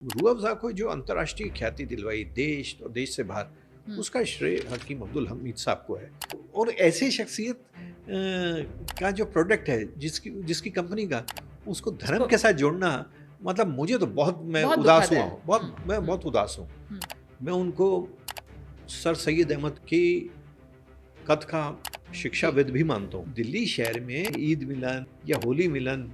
रूह अफ़ज़ा को जो अंतर्राष्ट्रीय ख्याति दिलवाई देश और देश से बाहर, हुँ। उसका श्रेय हकीम अब्दुल हमीद साहब को है। और ऐसी शख्सियत का जो प्रोडक्ट है जिसकी जिसकी कंपनी का उसको धर्म उसको के साथ जोड़ना, मतलब मुझे तो बहुत, मैं बहुत उदास दुखद हुआ है। हूँ, हुँ, मैं हुँ, बहुत उदास हूँ। हुँ। मैं उनको सर सैयद अहमद की कद का जी, शिक्षाविद भी मानता हूँ। दिल्ली शहर में ईद मिलन या होली मिलन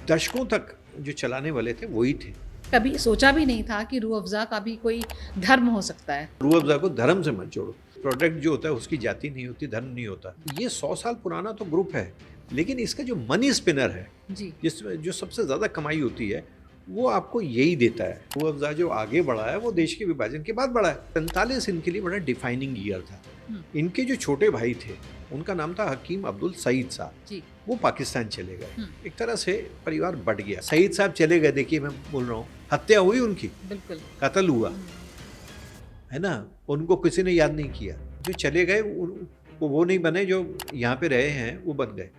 दशकों तक जो चलाने वाले थे वही थे। कभी सोचा भी नहीं था कि रूह अफ़ज़ा का भी कोई धर्म हो सकता है। रूह अफ़ज़ा को धर्म से मत जोड़ो। प्रोडक्ट जो होता है उसकी जाति नहीं होती, धर्म नहीं होता। ये 100 साल पुराना तो ग्रुप है, लेकिन इसका जो मनी स्पिनर है, जी, जिसमें जो सबसे ज़्यादा कमाई होती है, वो आपको यही देता है। रूह अफ़ज़ा जो आगे बढ़ा है, वो देश के विभाजन के बाद बढ़ा है। 47 इनके लिए बड़ा डिफाइनिंग ईयर था। हुँ, इनके जो छोटे भाई थे, उनका नाम था हकीम अब्दुल सईद साहब। जी, वो पाकिस्तान चले गए। हुँ, एक तरह से परिवार बँट गया। सईद साहब चले गए, देखिए मैं बोल रहा हूँ, हत्या हुई उनकी, बिल्कुल। कत्ल हुआ। हुँ। है ना? उनको किसी ने याद नहीं किया। जो चले गए वो नहीं बने, जो यहाँ पे रहे हैं वो बन गए।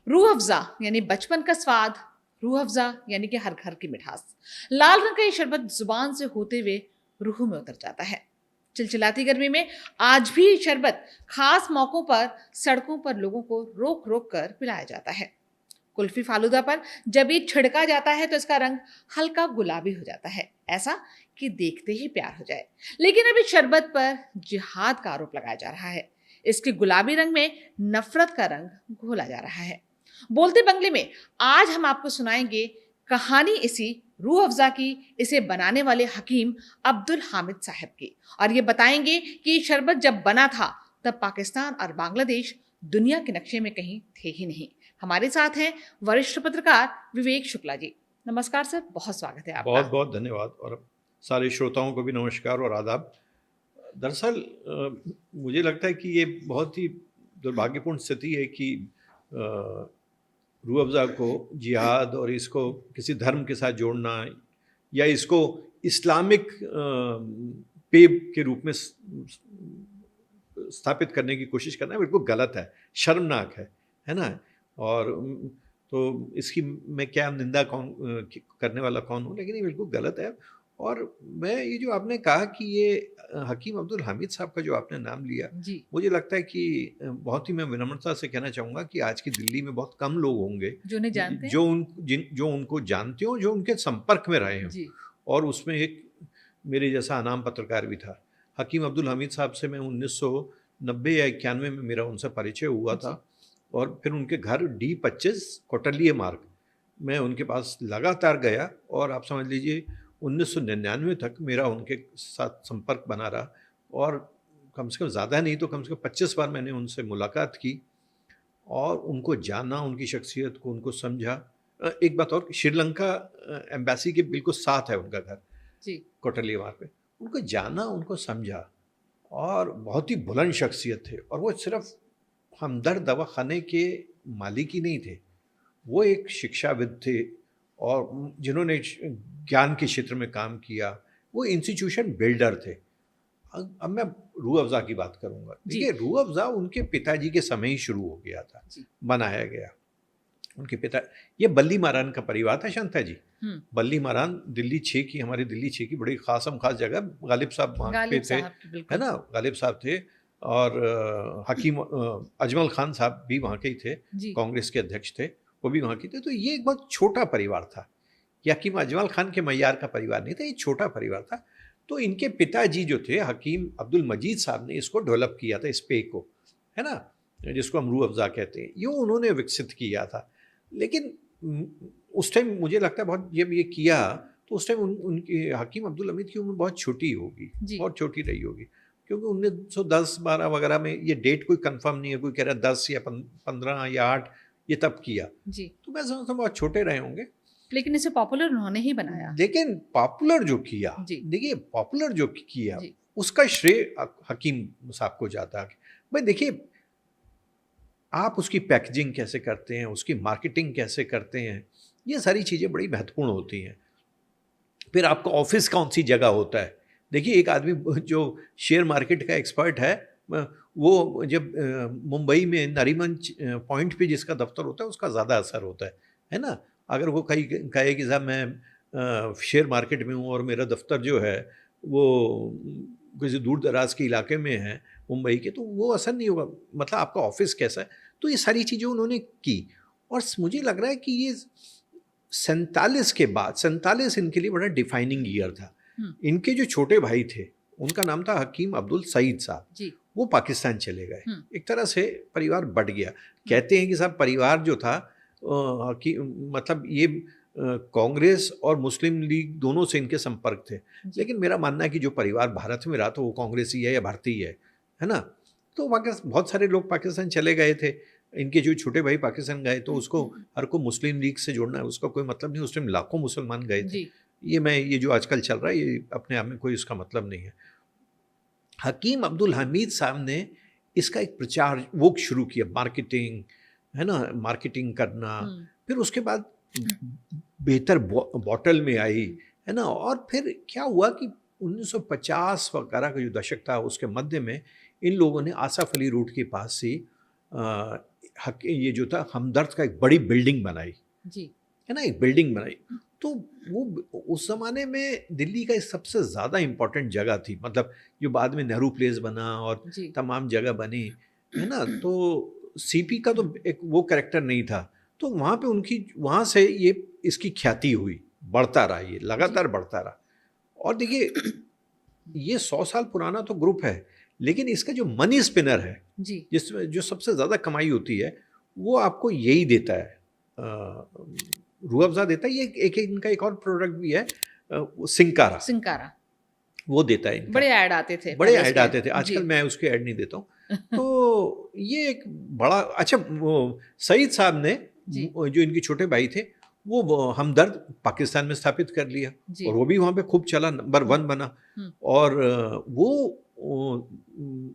रूह अफ़ज़ा यानी बचपन का स्वाद, रूह अफ़ज़ा यानी कि हर घर की मिठास। लाल रंग का ये शरबत ज़ुबान से होते हुए रूह में उतर जाता है। चिलचिलाती गर्मी में आज भी ये शरबत खास मौकों पर सड़कों पर लोगों को रोक-रोक कर पिलाया जाता है। कुल्फी फालूदा पर जब ये छिड़का जाता है तो इसका रंग हल्का गुलाबी हो जाता है, ऐसा कि देखते ही प्यार हो जाए। लेकिन अब इस शरबत पर जिहाद का आरोप लगाया जा रहा है। इसके गुलाबी रंग में नफरत का रंग घोला जा रहा है। बोलते बंगले में आज हम आपको सुनाएंगे कहानी इसी रूह अफ़ज़ा की, इसे बनाने वाले हकीम अब्दुल हामिद साहब की, और ये बताएंगे कि ये शरबत जब बना था तब पाकिस्तान और बांग्लादेश दुनिया के नक्शे में कहीं थे ही नहीं। हमारे साथ हैं वरिष्ठ पत्रकार विवेक शुक्ला जी। नमस्कार सर, बहुत स्वागत है आपका। बहुत-बहुत धन्यवाद, और सारे श्रोताओं को भी नमस्कार और आदाब। दरअसल मुझे लगता है कि ये बहुत ही दुर्भाग्यपूर्ण स्थिति है कि रूह अफ़ज़ा को जिहाद और इसको किसी धर्म के साथ जोड़ना, या इसको इस्लामिक पेय के रूप में स्थापित करने की कोशिश करना बिल्कुल गलत है, शर्मनाक है ना? और तो इसकी मैं क्या निंदा करने वाला कौन हूँ, लेकिन ये बिल्कुल गलत है। और मैं ये जो आपने कहा कि ये हकीम अब्दुल हामिद साहब का जो आपने नाम लिया, जी, मुझे लगता है कि बहुत ही मैं विनम्रता से कहना चाहूँगा कि आज की दिल्ली में बहुत कम लोग होंगे जो उन्हें जानते हैं। जो उनको जानते हों, जो उनके संपर्क में रहे हों। जी, और उसमें एक मेरे जैसा अनाम पत्रकार भी था। हकीम अब्दुल हमीद साहब से मैं 1990 या 91 में मेरा उनसे परिचय हुआ था, जी, और फिर उनके घर D25 कोटलिए मार्ग, मैं उनके पास लगातार गया, और आप समझ लीजिए 1999 तक मेरा उनके साथ संपर्क बना रहा। और कम से कम ज़्यादा नहीं तो कम से कम 25 बार मैंने उनसे मुलाकात की और उनको जाना, उनकी शख्सियत को उनको समझा। एक बात और, श्रीलंका एम्बेसी के बिल्कुल साथ है उनका घर, जी, कोटली वहाँ पे। उनको जाना, उनको समझा, और बहुत ही बुलंद शख्सियत थे, और वो सिर्फ़ हमदर्द दवाख़ाने के मालिक ही नहीं थे, वो एक शिक्षाविद थे, और जिन्होंने ज्ञान के क्षेत्र में काम किया, वो इंस्टीट्यूशन बिल्डर थे। अब मैं रूह अफ़ज़ा की बात करूँगा। जी, देखिए, रूह अफ़ज़ा उनके पिताजी के समय ही शुरू हो गया था, जी। बनाया गया। उनके पिता, ये बल्ली मारान का परिवार था शांता जी। हुँ, बल्ली मारान दिल्ली 6 की, हमारी दिल्ली 6 की बड़ी ख़ास जगह, गालिब साहब वहाँ पे गालिब थे, साहब की है बिल्कुल। ना? गालिब साहब थे, और हकीम अजमल खान साहब भी वहाँ के ही थे, जी, कांग्रेस के अध्यक्ष थे, वो भी वहाँ के थे। तो ये एक बहुत छोटा परिवार था। ये हकीम अजमल खान के मय्यार का परिवार नहीं था, ये छोटा परिवार था। तो इनके पिताजी जो थे हकीम अब्दुल मजीद साहब ने इसको डेवलप किया था, इस पेय को, है ना? जिसको हम रूह अफ़ज़ा कहते हैं, ये उन्होंने विकसित किया था। लेकिन उस टाइम मुझे लगता है बहुत, जब ये किया तो उस टाइम उनकी हकीम अब्दुल हमीद की उम्र बहुत छोटी होगी, जी, बहुत छोटी रही होगी। क्योंकि 1910-12 वगैरह में, ये डेट कोई कंफर्म नहीं है, कोई कह रहा है 10 या 15 या 8, ये तब किया। जी। तो मैं समझता हूँ बहुत छोटे रहे होंगे। लेकिन इसे पॉपुलर उन्होंने ही बनाया। लेकिन पॉपुलर जो किया, जी, देखिए पॉपुलर जो किया, जी, उसका श्रेय हकीम साहब को जाता है। भाई देखिए, आप उसकी पैकेजिंग कैसे करते हैं, उसकी मार्केटिंग कैसे करते हैं, ये सारी चीज़ें बड़ी महत्वपूर्ण होती हैं। फिर आपका ऑफ़िस कौन-सी जगह होता है। देखिए, एक आदमी जो शेयर मार्केट का एक्सपर्ट है, वो जब मुंबई में नरीमन पॉइंट पे जिसका दफ्तर होता है उसका ज़्यादा असर होता है ना। अगर वो कहीं कहे कि साहब मैं शेयर मार्केट में हूँ और मेरा दफ्तर जो है वो किसी दूर दराज के इलाके में है मुंबई के, तो वो असर नहीं होगा। मतलब आपका ऑफिस कैसा है, तो ये सारी चीज़ें उन्होंने की। और मुझे लग रहा है कि ये 47 के बाद, 47 इनके लिए बड़ा डिफाइनिंग ईयर था। इनके जो छोटे भाई थे उनका नाम था हकीम अब्दुल सईद साहब, वो पाकिस्तान चले गए। एक तरह से परिवार बट गया। कहते हैं कि साहब परिवार जो था मतलब ये कांग्रेस और मुस्लिम लीग दोनों से इनके संपर्क थे, लेकिन मेरा मानना है कि जो परिवार भारत में रहा तो वो कांग्रेसी है या भारतीय है ना। तो बहुत सारे लोग पाकिस्तान चले गए थे। इनके जो छोटे भाई पाकिस्तान गए तो उसको हर को मुस्लिम लीग से जोड़ना है, उसका कोई मतलब नहीं। उस टाइम लाखों मुसलमान गए थे। ये जो आजकल चल रहा है ये अपने आप में कोई उसका मतलब नहीं है। हकीम अब्दुल हमीद साहब ने इसका एक प्रचार वो शुरू किया, मार्केटिंग है ना, मार्केटिंग करना। फिर उसके बाद बेहतर बॉटल में आई है ना। और फिर क्या हुआ कि 1950 वगैरह का जो दशक था उसके मध्य में इन लोगों ने आसफ अली रोड के पास से ये जो था हमदर्द का एक बड़ी बिल्डिंग बनाई है ना, एक बिल्डिंग बनाई। तो वो उस ज़माने में दिल्ली का सबसे ज़्यादा इम्पोर्टेंट जगह थी। मतलब जो बाद में नेहरू प्लेस बना और तमाम जगह बनी है ना, तो सीपी का तो एक वो कैरेक्टर नहीं था। तो वहाँ पे उनकी, वहाँ से ये इसकी ख्याति हुई, बढ़ता रहा, ये लगातार बढ़ता रहा। और देखिए ये 100 साल पुराना तो ग्रुप है, लेकिन इसका जो मनी स्पिनर है जिसमें जो सबसे ज़्यादा कमाई होती है वो आपको यही देता है, रूह अफ़ज़ा देता है। ये एक इनका एक और प्रोडक्ट भी है, सिंकारा वो देता है। बड़े ऐड आते थे। आजकल मैं उसके ऐड नहीं देता हूँ। तो ये एक बड़ा अच्छा, वो सईद साहब ने जो इनके छोटे भाई थे वो हमदर्द पाकिस्तान में स्थापित कर लिया और वो भी वहाँ पे खूब चला, नंबर 1 बना। और वो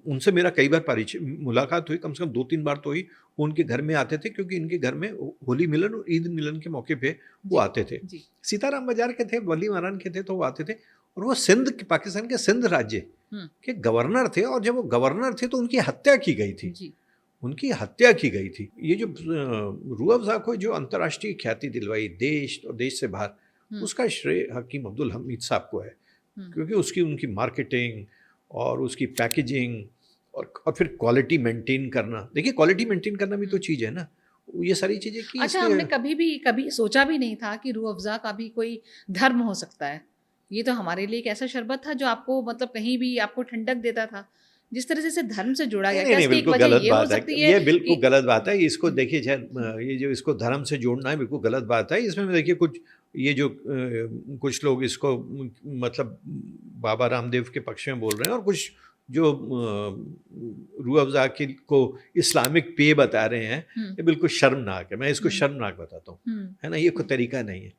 उनसे मेरा कई बार मुलाकात हुई, कम से कम 2-3 बार तो हुई। वो उनके घर में आते थे क्योंकि इनके घर में होली मिलन और ईद मिलन के मौके पे वो आते थे। सीताराम बाजार के थे, वली मारान के थे, तो वो आते थे। और वो सिंध, पाकिस्तान के सिंध राज्य के गवर्नर थे। और जब वो गवर्नर थे तो उनकी हत्या की गई थी, ये जो रूह अफ़ज़ा को जो अंतर्राष्ट्रीय ख्याति दिलवाई देश और देश से बाहर, उसका श्रेय हकीम अब्दुल हमीद साहब को है। क्योंकि उनकी मार्केटिंग और उसकी पैकेजिंग और फिर क्वालिटी मेंटेन करना। देखिए क्वालिटी मेंटेन करना भी तो चीज़ है ना, ये सारी चीज़ें की। अच्छा, हमने कभी सोचा भी नहीं था कि रूह अफ़ज़ा का भी कोई धर्म हो सकता है। ये तो हमारे लिए एक ऐसा शरबत था जो आपको मतलब कहीं भी आपको ठंडक देता था। जिस तरह से धर्म से जोड़ा गया, नहीं, बिल्कुल गलत बात है। ये बिल्कुल गलत बात है। इसको देखिए, ये जो इसको धर्म से जोड़ना है बिल्कुल गलत बात है। इसमें देखिए कुछ लोग इसको मतलब बाबा रामदेव के पक्ष में बोल रहे हैं और कुछ जो रूह अफ़ज़ा को इस्लामिक पेय बता रहे हैं, ये बिल्कुल शर्मनाक है। मैं इसको शर्मनाक बताता हूँ, है ना। ये कोई तरीका नहीं है।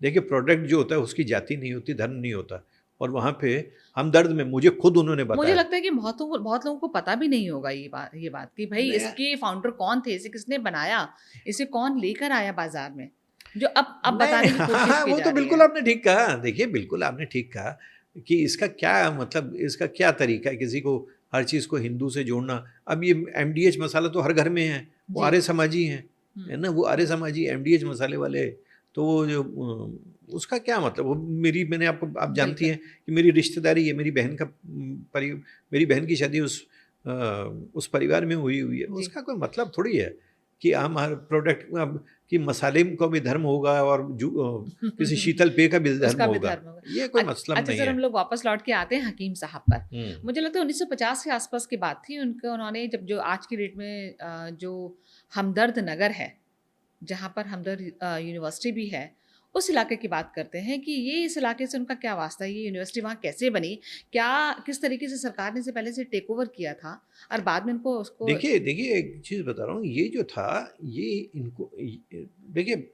देखिए प्रोडक्ट जो होता है उसकी जाति नहीं होती, धर्म नहीं होता। और वहाँ पे हमदर्द में मुझे खुद उन्होंने बताया, मुझे लगता है कि बहुत लोगों को पता भी नहीं होगा ये बात कि भाई इसके फाउंडर कौन थे, इसे किसने बनाया, इसे कौन लेकर आया बाजार में, जो अब बताने की कोशिश की जा रही है। वो तो बिल्कुल आपने ठीक कहा। देखिए बिल्कुल आपने ठीक कहा कि इसका क्या मतलब, इसका क्या तरीका है किसी को हर चीज़ को हिंदू से जोड़ना। अब ये MDH मसाला तो हर घर में है, वो आर्य समाजी हैं, है ना, वो आर्य समाजी MDH मसाले वाले। तो वो जो उसका क्या मतलब, वो मैंने आप जानती हैं कि मेरी रिश्तेदारी है, मेरी बहन की शादी उस परिवार में हुई है। उसका कोई मतलब थोड़ी है कि हम हर प्रोडक्ट कि मसाले का भी धर्म होगा और किसी शीतल पेय का भी धर्म होगा। ये कोई मतलब नहीं है। अच्छा सर, हम लोग वापस लौट के आते हैं हकीम साहब पर। मुझे लगता है 1950 के आसपास की बात थी। उन्होंने जब जो आज की डेट में जो हमदर्द नगर है, जहाँ पर हमदर्द यूनिवर्सिटी भी है, उस इलाके की बात करते हैं कि ये इस इलाके से उनका क्या वास्ता है, ये यूनिवर्सिटी वहाँ कैसे बनी, किस तरीके से सरकार ने इसे पहले से टेक ओवर किया था और बाद में इनको उसको। देखिए एक चीज़ बता रहा हूँ, ये जो था ये इनको देखिए,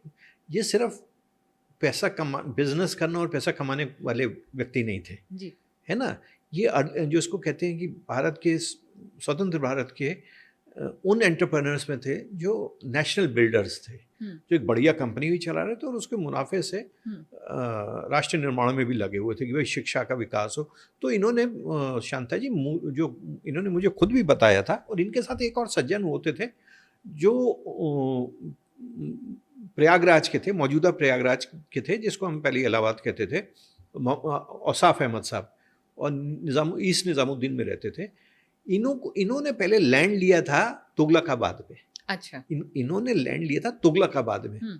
ये सिर्फ बिजनेस करना और पैसा कमाने वाले व्यक्ति नहीं थे जी, है ना। ये जो इसको कहते हैं कि स्वतंत्र भारत के उन एंटरप्रेन्योर्स में थे जो नेशनल बिल्डर्स थे, जो एक बढ़िया कंपनी भी चला रहे थे और उसके मुनाफे से राष्ट्र निर्माण में भी लगे हुए थे कि भाई शिक्षा का विकास हो। तो इन्होंने शांता जी जो इन्होंने मुझे खुद भी बताया था, और इनके साथ एक और सज्जन होते थे जो प्रयागराज के थे, मौजूदा प्रयागराज के थे, जिसको हम पहले इलाहाबाद कहते थे, औसाफ अहमद साहब, और ईस्ट निज़ामुद्दीन में रहते थे। इन्होंने पहले लैंड लिया था तुगलकाबाद में। अच्छा। इन्होंने लैंड लिया था तुगलकाबाद में,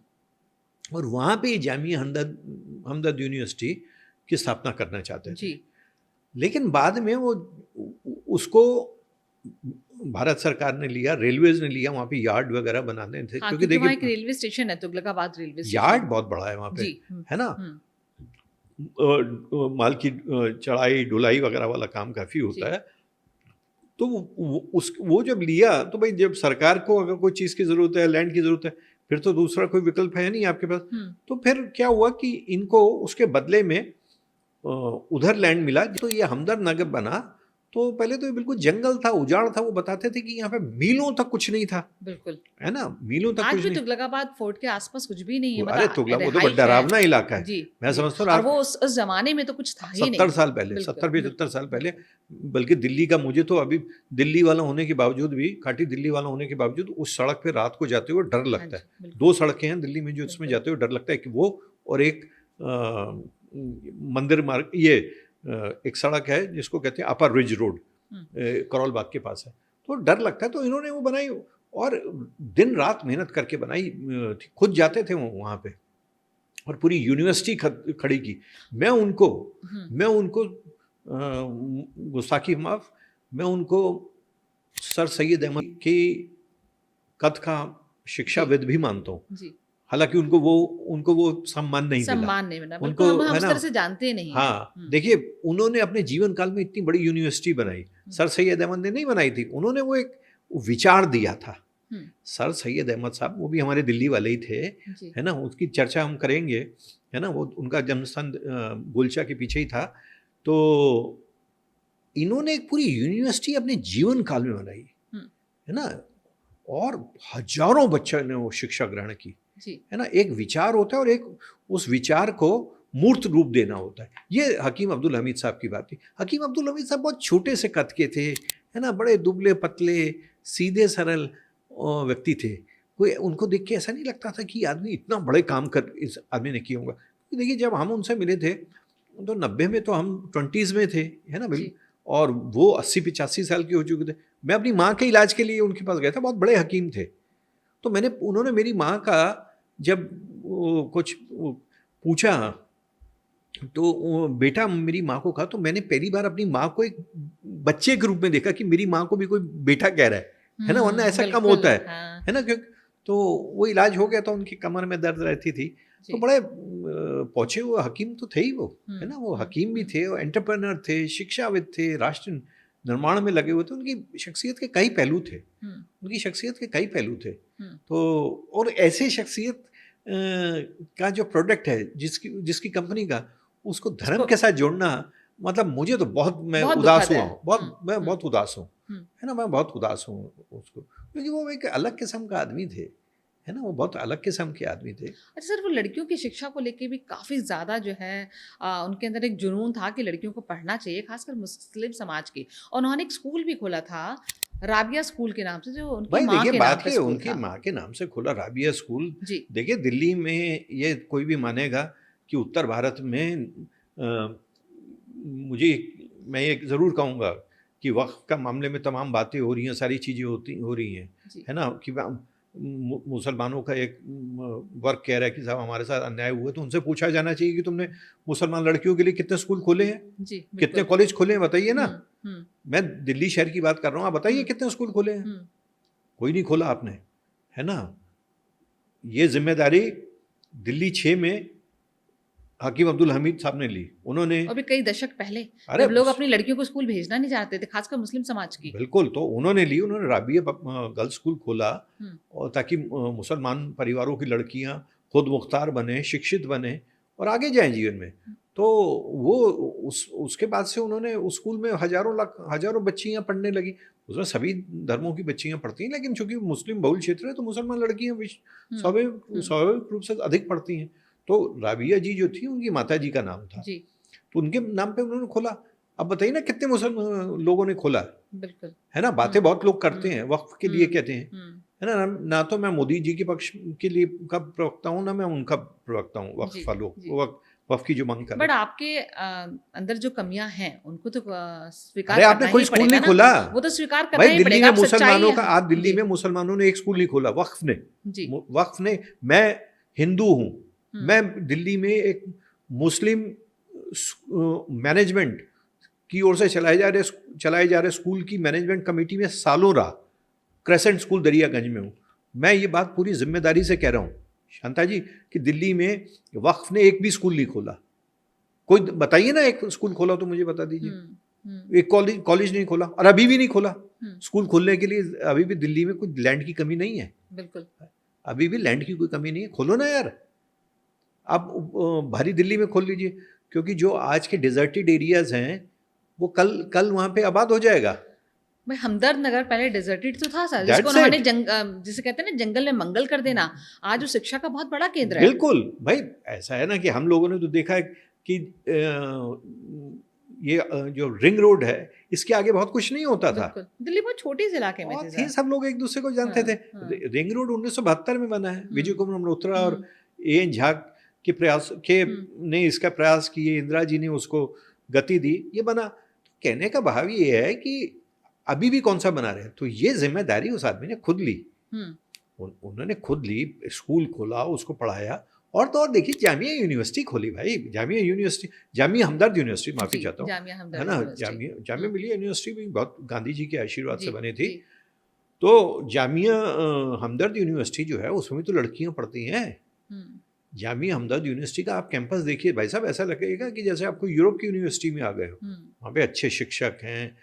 और वहाँ पे जामिया हमदर्द यूनिवर्सिटी की स्थापना करना चाहते थे। लेकिन बाद में वो उसको भारत सरकार ने लिया, रेलवेज ने लिया, वहाँ पे यार्ड वगैरह बनाने थे। हाँ, क्योंकि देखिए एक रेलवे स्टेशन है, तुगलकाबाद रेलवे स्टेशन, यार्ड बहुत बड़ा है वहाँ पे, है ना। माल की चढ़ाई ढुलाई वगैरह वाला काम काफ़ी होता है। तो वो जब लिया तो भाई जब सरकार को अगर कोई चीज़ की ज़रूरत है, लैंड की ज़रूरत है, फिर तो दूसरा कोई विकल्प है नहीं आपके पास। तो फिर क्या हुआ कि इनको उसके बदले में उधर लैंड मिला। तो ये हमदर्द नगर बना, तो पहले तो ये बिल्कुल जंगल था, उजाड़ था। वो बताते थे कि यहाँ पे मीलों तक कुछ नहीं था। बिल्कुल, है ना, मीलों तक कुछ नहीं। तुगलकाबाद फोर्ट के आसपास कुछ भी नहीं है। अरे तुगलकाबाद तो डरावना इलाका है, मैं समझता हूँ। और वो उस जमाने में तो कुछ था ही नहीं। 70 साल पहले, 70-75 साल पहले, बल्कि दिल्ली का, मुझे तो अभी दिल्ली वाला होने के बावजूद भी, खाटी दिल्ली वाला होने के बावजूद, उस सड़क पे रात को जाते हुए डर लगता है। 2 सड़कें हैं दिल्ली में जो इसमें जाते हुए डर लगता है, कि वो और एक मंदिर मार्ग, ये एक सड़क है जिसको कहते हैं अपर रिज रोड, करोल बाग के पास है। तो डर लगता है। तो इन्होंने वो बनाई और दिन रात मेहनत करके बनाई, खुद जाते थे वो वहाँ पे, और पूरी यूनिवर्सिटी खड़ी की। मैं उनको गुस्ताखी माफ, मैं उनको सर सैयद अहमद की कद का शिक्षाविद भी मानता हूँ। हालांकि उनको वो सम्मान नहीं मिला। उनको हम इस तरह से जानते नहीं। हाँ, देखिए उन्होंने अपने जीवन काल में इतनी बड़ी यूनिवर्सिटी बनाई, सर सैयद अहमद ने नहीं बनाई थी। उन्होंने वो एक विचार दिया था। सर सैयद अहमद साहब वो भी हमारे दिल्ली वाले ही थे, है ना, उसकी चर्चा हम करेंगे, है ना। वो उनका जन्मस्थान गोलचा के पीछे ही था। तो इन्होंने एक पूरी यूनिवर्सिटी अपने जीवन काल में बनाई, है ना, और हजारों बच्चों ने वो शिक्षा ग्रहण की, है ना। एक विचार होता है और एक उस विचार को मूर्त रूप देना होता है। ये हकीम अब्दुल हमीद साहब की बात थी। हकीम अब्दुल हमीद साहब बहुत छोटे से कद के थे, है ना, बड़े दुबले पतले सीधे सरल व्यक्ति थे। कोई उनको देख के ऐसा नहीं लगता था कि आदमी इतना बड़े काम कर इस आदमी ने किया होगा। देखिए जब हम उनसे मिले थे तो 90 में, तो हम 20s में थे, है ना, बिल्कुल, और वो 80-85 साल के हो चुके थे। मैं अपनी माँ के इलाज के लिए उनके पास गया था, बहुत बड़े हकीम थे। तो उन्होंने मेरी माँ का जब कुछ पूछा, तो बेटा मेरी माँ को कहा, तो मैंने पहली बार अपनी माँ को एक बच्चे के रूप में देखा कि मेरी माँ को भी कोई बेटा कह रहा है ना, वरना ऐसा कम होता है ना। क्योंकि तो वो इलाज हो गया था, उनकी कमर में दर्द रहती थी। तो बड़े पहुंचे हुए हकीम तो थे ही वो, है ना। वो हकीम भी थे, एंटरप्रेन्योर थे, शिक्षाविद थे, राष्ट्र निर्माण में लगे हुए थे। उनकी शख्सियत के कई पहलू थे। तो और ऐसे शख्सियत का जो प्रोडक्ट है, जिसकी कंपनी का, उसको धर्म के साथ जोड़ना, मतलब मुझे तो मैं उदास हुआ हूँ, मैं बहुत उदास हूँ, है ना। मैं बहुत उदास हूँ उसको, क्योंकि वो एक अलग किस्म का आदमी थे, है ना। वो बहुत अलग किस्म के आदमी थे। अच्छा सर, वो लड़कियों की शिक्षा को लेके भी काफ़ी ज़्यादा जो है उनके अंदर एक जुनून था कि लड़कियों को पढ़ना चाहिए, खासकर मुस्लिम समाज की। और उन्होंने एक स्कूल भी खोला था, राबिया स्कूल के नाम से, जो उनकी माँ के नाम पे स्कूल था। उनकी माँ के नाम से खोला राबिया स्कूल। देखिए दिल्ली में ये कोई भी मानेगा कि उत्तर भारत में मैं ये ज़रूर कहूँगा कि वक्फ का मामले में तमाम बातें हो रही हैं, सारी चीज़ें हो रही हैं, है ना। कि मुसलमानों का एक वर्ग कह रहा है कि साहब हमारे साथ अन्याय हुआ, तो उनसे पूछा जाना चाहिए कि तुमने मुसलमान लड़कियों के लिए कितने स्कूल खोले हैं, कितने कॉलेज खोले हैं, बताइए ना। मैं दिल्ली शहर की बात कर रहा हूँ, आप बताइए कितने स्कूल खोले हैं। कोई नहीं खोला आपने, है ना। ये जिम्मेदारी दिल्ली 6 में हकीम अब्दुल हमीद साहब ने ली। उन्होंने अभी कई दशक पहले जब लोग अपनी लड़कियों को स्कूल भेजना नहीं चाहते थे, खासकर मुस्लिम समाज की, बिल्कुल, तो उन्होंने राबिया गर्ल्स स्कूल खोला, और ताकि मुसलमान परिवारों की लड़कियां खुद मुख्तार बने, शिक्षित बने और आगे जाएं जीवन में। तो वो उसके बाद से उन्होंने उस स्कूल में हजारों बच्चियां पढ़ने लगी। उसमें सभी धर्मों की बच्चियां पढ़ती हैं, लेकिन चूंकि मुस्लिम बहुल क्षेत्र है तो मुसलमान लड़कियां हम्म, स्वाभाविक रूप से अधिक पढ़ती हैं। तो राबिया जी जो थी उनकी माता जी का नाम था, जी तो उनके नाम पे उन्होंने खोला। अब बताइए ना कितने मुसलमान लोगों ने खोला, बिल्कुल। है ना। बातें बहुत लोग करते हैं, वक्फ के लिए कहते हैं, हम्म, है ना। ना तो मैं मोदी जी के पक्ष के लिए का प्रवक्ता हूँ, ना मैं उनका प्रवक्ता हूँ, वक्फ जी वालों जी। वक्फ की जो मांग कर रहे बट हैं। आपके अंदर जो कमियां हैं उनको तो स्वीकार अरे आपने करना कोई ही स्कूल पड़ेगा नहीं ना, खोला वो तो स्वीकार करना भाई। ही दिल्ली पड़ेगा। में आप सच्चाई मुसलमानों है। का, आज दिल्ली जी में मुसलमानों ने एक स्कूल नहीं खोला, वक्फ ने। जी। वक्फ ने। मैं हिंदू हूँ, हम्म, मैं दिल्ली में एक मुस्लिम मैनेजमेंट की ओर से चलाए जा रहे स्कूल की मैनेजमेंट कमेटी में सालों रहा। क्रेसेंट स्कूल दरियागंज में हूँ। मैं ये बात पूरी जिम्मेदारी से कह रहा हूँ शांता जी, कि दिल्ली में वक्फ ने एक भी स्कूल नहीं खोला। कोई बताइए ना एक स्कूल खोला तो मुझे बता दीजिए। एक कॉलेज नहीं खोला, और अभी भी नहीं खोला। स्कूल खोलने के लिए अभी भी दिल्ली में कुछ लैंड की कमी नहीं है, बिल्कुल। अभी भी लैंड की कोई कमी नहीं है। खोलो ना यार, आप भारी दिल्ली में खोल लीजिए, क्योंकि जो आज के डिजर्टेड एरियाज हैं वो कल कल वहाँ पे आबाद हो जाएगा। भाई हमदर्द नगर पहले डेजर्टेड तो था सर, जिसको दैट्स उन्होंने इट। जिसे कहते हैं ना जंगल में मंगल कर देना, आज वो शिक्षा का बहुत बड़ा केंद्र है। बिल्कुल भाई, ऐसा है ना कि हम लोगों ने तो देखा है कि ये जो रिंग रोड है इसके आगे बहुत कुछ नहीं होता था, बिल्कुल, दिल्ली बहुत छोटी से इलाके में और थी थे सर। सब लोग एक दूसरे को जानते हाँ, थे। हाँ। रिंग रोड 1972 में बना है, विजय कुमार मल्होत्रा और हम्म, ए एन झा के प्रयास के हम्म, ने इसका प्रयास किए, इंदिरा जी ने उसको गति दी, ये बना। तो कहने का भाव ये है कि अभी भी कौन सा बना रहे हैं, तो ये जिम्मेदारी उस आदमी ने खुद ली। हम्म, उन्होंने खुद ली, स्कूल खोला, उसको पढ़ाया, और तो और देखिए जामिया यूनिवर्सिटी खोली भाई। जामिया हमदर्द यूनिवर्सिटी, माफी जी, चाहता हूँ, जामिया है हमदर्द ना। यूनिवर्सिटी। जामिया मिलिया यूनिवर्सिटी भी बहुत गांधी जी के आशीर्वाद से जी बनी थी। जी। तो जामिया हमदर्द यूनिवर्सिटी जो है उसमें तो लड़कियां पढ़ती हैं। हम्म, जामिया हमदर्द यूनिवर्सिटी का आप कैंपस देखिए भाई साहब, ऐसा लगेगा कि जैसे आपको यूरोप की यूनिवर्सिटी में आ गए हो। हम्म, वहाँ पे अच्छे शिक्षक हैं,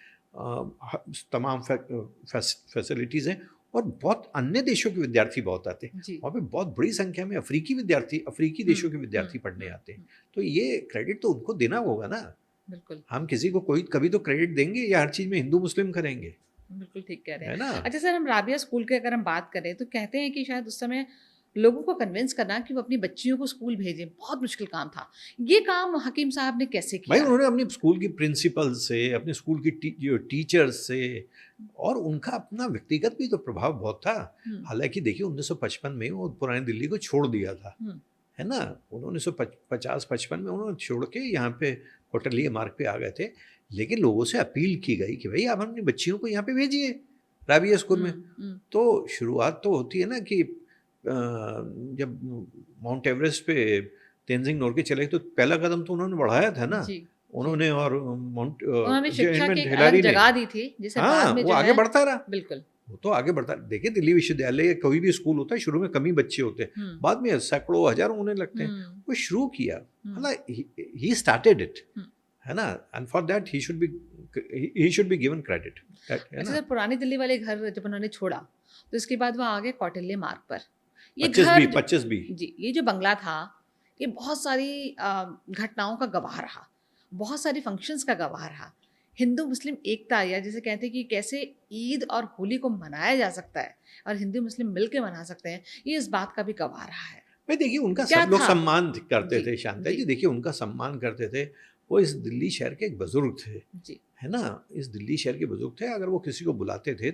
तमाम फैसिलिटीज़ हैं, और बहुत अन्य देशों के विद्यार्थी बहुत आते हैं। जी। वहाँ पे बहुत बड़ी संख्या में अफ्रीकी देशों के विद्यार्थी पढ़ने आते हैं। तो ये क्रेडिट तो उनको देना होगा ना। बिल्कुल हम किसी को कभी तो क्रेडिट देंगे, या हर चीज़ में हिंदू मुस्लिम करेंगे, बिल्कुल ठीक कह रहे है हैं। ना। अच्छा सर, हम राबिया स्कूल की अगर हम बात करें तो कहते हैं कि शायद उस समय लोगों को कन्विंस करना कि वो अपनी बच्चियों को स्कूल भेजें बहुत मुश्किल काम था। ये काम हकीम साहब ने कैसे भाई किया? उन्होंने अपनी स्कूल की प्रिंसिपल से, अपने स्कूल की जो टीचर्स से, और उनका अपना व्यक्तिगत भी तो प्रभाव बहुत था। हम्म, हालांकि देखिए 1955 में वो पुरानी दिल्ली को छोड़ दिया था, हम्म, है ना। 1950-55 में उन्होंने छोड़ के यहाँ पे कोटलिया मार्ग पे आ गए थे। लेकिन लोगों से अपील की गई कि भाई आप अपनी बच्चियों को यहाँ पे भेजिए राबिया स्कूल में। तो शुरुआत तो होती है ना कि जब माउंट एवरेस्ट पे तेंजिंग नोरगे चले तो पहला कदम तो उन्होंने बढ़ाया था ना, जी जी। उन्होंने और उन्होंने जो शिक्षा की एडमंड एक अलग हिलारी ने। जगह दी थी जिसे बाद हाँ, में वो जो आगे है बढ़ता रहा। बिल्कुल। वो तो आगे बढ़ता रहा। देखिए दिल्ली विश्वविद्यालय या कोई भी स्कूल होता है, शुरू में कम ही बच्चे होते हैं, हम्म, बाद में सैकड़ों हजारों होने लगते हैं। हम्म, वो शुरू किया, हम्म, मतलब ही स्टार्टेड इट, हम्म। है ना। And for that he should be given credit, है अच्छा ना। सर, पुरानी दिल्ली वाले घर जब उन्होंने छोड़ा तो इसके बाद वो आ गए कौटिल्य मार्ग पर। ये 25 बी जी, ये जो बंगला था ये बहुत सारी घटनाओं का गवाह रहा, बहुत सारी फंक्शंस का गवाह रहा। हिंदू मुस्लिम एकता, या जिसे कहते हैं कि कैसे ईद और होली को मनाया जा सकता है और हिंदू मुस्लिम मिलकर मना सकते हैं, ये इस बात का भी गवाह रहा है। भाई देखिए उनका क्या सब लोग था? सम्मान करते जी थे शांता जी जी, देखिए उनका सम्मान करते थे। वो इस दिल्ली शहर के एक बुजुर्ग थे, जी। है ना। इस दिल्ली शहर के बुजुर्ग थे, अगर वो किसी को बुलाते थे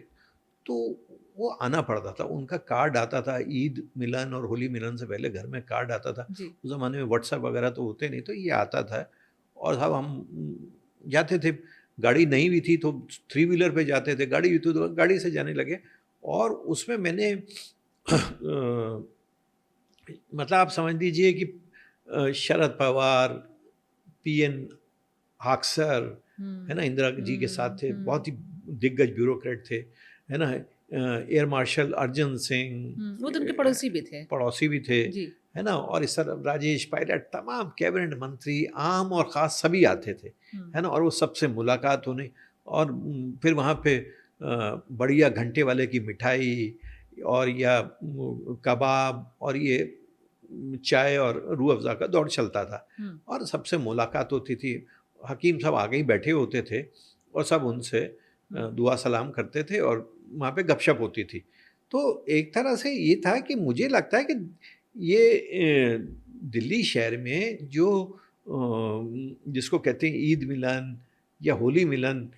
तो वो आना पड़ता था। उनका कार्ड आता था, ईद मिलन और होली मिलन से पहले घर में कार्ड आता था। जी उस ज़माने में व्हाट्सएप वगैरह तो होते नहीं, तो ये आता था। और साहब हम जाते थे, गाड़ी नहीं भी थी तो थ्री व्हीलर पे जाते थे, गाड़ी भी थी तो गाड़ी से जाने लगे। और उसमें मैंने मतलब आप समझ लीजिए कि शरद पवार, पीएन हाक्सर, है ना, इंदिरा जी के साथ थे, बहुत ही दिग्गज ब्यूरोक्रेट थे, है ना। एयर मार्शल अर्जन सिंह वो तो उनके पड़ोसी भी थे। पड़ोसी भी थे, जी। है ना। और इस तरह राजेश पायलट, तमाम कैबिनेट मंत्री आम और ख़ास सभी आते थे, है ना। और वो सबसे मुलाकात होने, और फिर वहाँ पे बढ़िया घंटे वाले की मिठाई और या कबाब, और ये चाय और रूह अफ़ज़ा का दौर चलता था हम्म, और सबसे मुलाकात होती थी। हकीम साहब आगे ही बैठे होते थे और सब उनसे दुआ सलाम करते थे और वहाँ पे गपशप होती थी। तो एक तरह से ये था कि मुझे लगता है कि ये दिल्ली शहर में जो जिसको कहते हैं ईद मिलन या होली मिलन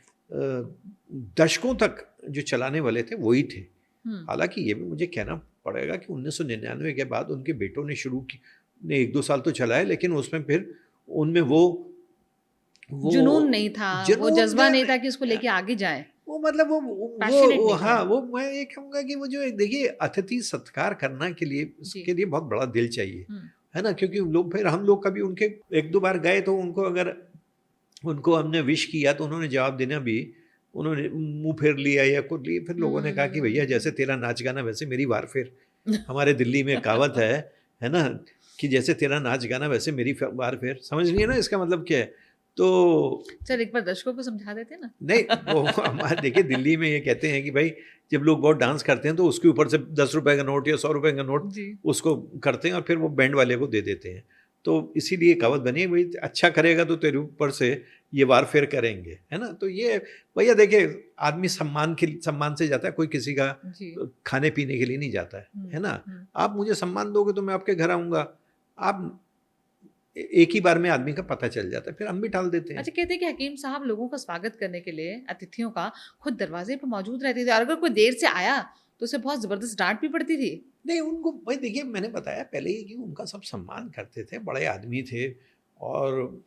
दशकों तक जो चलाने वाले थे वही थे। हम्म, हालांकि ये भी मुझे कहना पड़ेगा कि 1999 के बाद उनके बेटों ने शुरू की ने 1-2 साल तो चलाए, लेकिन उसमें फिर उनमें वो जुनून नहीं था, वो जुनून जज्बा नहीं था कि उसको लेके आगे जाए, वो मतलब पैशनेट नहीं थे। हाँ, वो मैं ये कहूँगा कि वो जो एक देखिए अतिथि सत्कार करना के लिए जी। उसके लिए बहुत बड़ा दिल चाहिए, हम्म, है ना? क्योंकि लोग फिर हम लोग कभी उनके 1-2 बार गए तो उनको अगर उनको हमने विश किया तो उन्होंने जवाब देना भी उन्होंने मुँह फेर लिया या कुछ लिए, फिर लोगों ने कहा कि भैया जैसे तेरा नाच गाना वैसे मेरी वार फेर। हमारे दिल्ली में कहावत है ना? कि जैसे तेरा नाच गाना वैसे मेरी वार फेर। समझ रही है ना इसका मतलब क्या है? तो चल एक बार दर्शकों को समझा देते ना। नहीं, वो हमारे देखिए दिल्ली में ये कहते हैं कि भाई जब लोग बहुत डांस करते हैं तो उसके ऊपर से 10 रुपए का नोट या 100 रुपए का नोट जी। उसको करते हैं और फिर वो बैंड वाले को दे देते हैं। तो इसीलिए कहावत बनी है, भाई अच्छा करेगा तो तेरे ऊपर से ये वारफेर करेंगे, है ना? तो ये भैया देखिए आदमी सम्मान से जाता है, कोई किसी का जी। खाने पीने के लिए नहीं जाता है ना? हम्म। आप मुझे सम्मान दोगे तो मैं आपके घर आऊँगा। आप एक ही बार में आदमी का पता चल जाता है, फिर हम भी टाल देते हैं। अच्छा, कहते हैं कि हकीम साहब लोगों का स्वागत करने के लिए अतिथियों का खुद दरवाजे पर मौजूद रहते थे और अगर कोई देर से आया तो उसे बहुत जबरदस्त डांट भी पड़ती थी। नहीं, उनको भाई देखिए मैंने बताया पहले ही कि उनका सब सम्मान करते थे, बड़े आदमी थे और